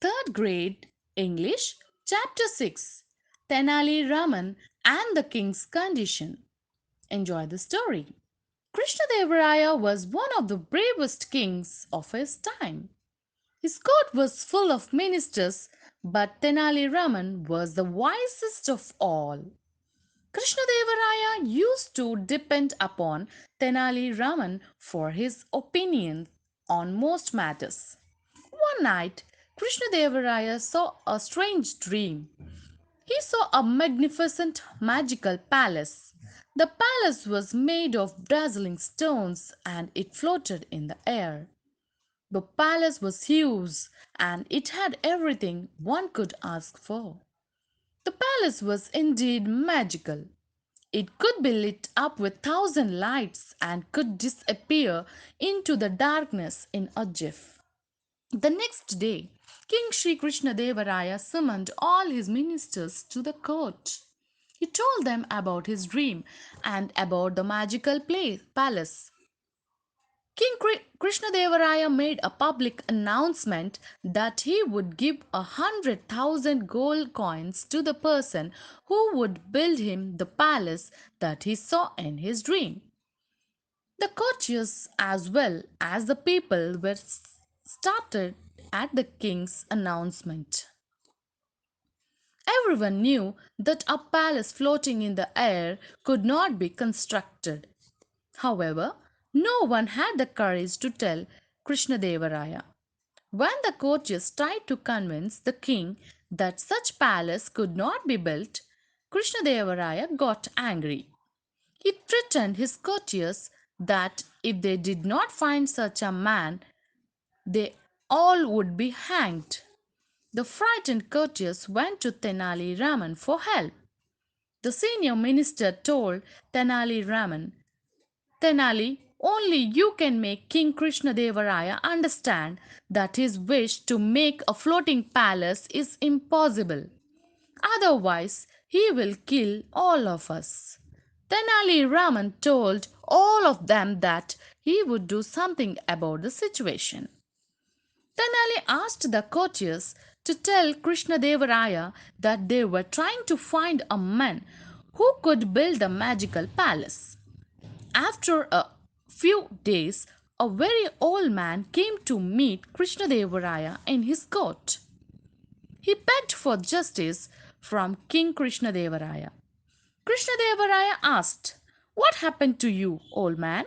Third grade English, Chapter 6, Tenali Raman and the King's Condition. Enjoy the story. Krishnadevaraya was one of the bravest kings of his time. His court was full of ministers, but Tenali Raman was the wisest of all. Krishnadevaraya used to depend upon Tenali Raman for his opinion on most matters. One night, Krishnadevaraya saw a strange dream. He saw a magnificent magical palace. The palace was made of dazzling stones and it floated in the air. The palace was huge and it had everything one could ask for. The palace was indeed magical. It could be lit up with thousand lights and could disappear into the darkness in a jiff. The next day, King Sri Krishna Devaraya summoned all his ministers to the court. He told them about his dream and about the magical palace. King Krishnadevaraya made a public announcement that he would give 100,000 gold coins to the person who would build him the palace that he saw in his dream. The courtiers, as well as the people, were startled at the king's announcement. Everyone knew that a palace floating in the air could not be constructed. However, no one had the courage to tell Krishnadevaraya. When the courtiers tried to convince the king that such palace could not be built, Krishnadevaraya got angry. He threatened his courtiers that if they did not find such a man, they all would be hanged. The frightened courtiers went to Tenali Raman for help. The senior minister told Tenali Raman, Tenali, only you can make King Krishnadevaraya understand that his wish to make a floating palace is impossible. Otherwise, he will kill all of us. Tenali Raman told all of them that he would do something about the situation. Tenali asked the courtiers to tell Krishnadevaraya that they were trying to find a man who could build a magical palace. After a few days, a very old man came to meet Krishnadevaraya in his court. He begged for justice from King Krishnadevaraya. Krishnadevaraya asked, What happened to you, old man?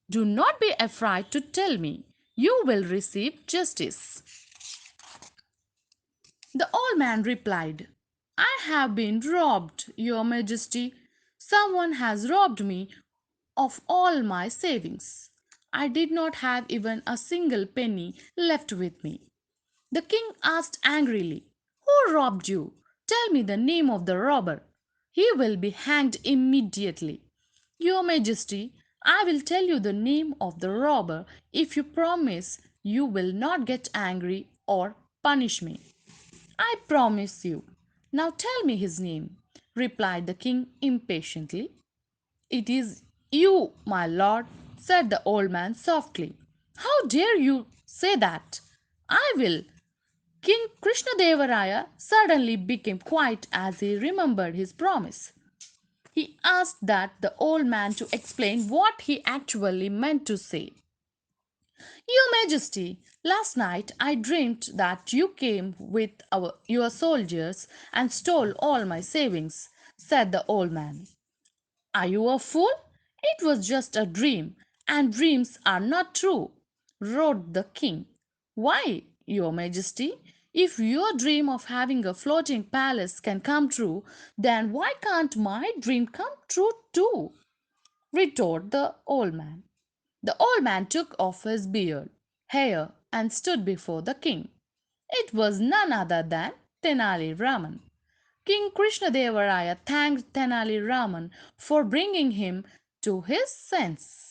Do not be afraid to tell me. You will receive justice. The old man replied, I have been robbed, your majesty. Someone has robbed me of all my savings. I did not have even a single penny left with me. The king asked angrily, Who robbed you? Tell me the name of the robber. He will be hanged immediately. Your majesty, I will tell you the name of the robber if you promise you will not get angry or punish me. I promise you. Now tell me his name, replied the king impatiently. It is you, my lord, said the old man softly. How dare you say that? I will. King Krishnadevaraya suddenly became quiet as he remembered his promise. He asked that the old man to explain what he actually meant to say. Your Majesty, last night I dreamt that you came with your soldiers and stole all my savings, said the old man. Are you a fool? It was just a dream, and dreams are not true, roared the king. Why, your majesty? If your dream of having a floating palace can come true, then why can't my dream come true too? Retorted the old man. The old man took off his beard, hair, and stood before the king. It was none other than Tenali Raman. King Krishnadevaraya thanked Tenali Raman for bringing him to his senses.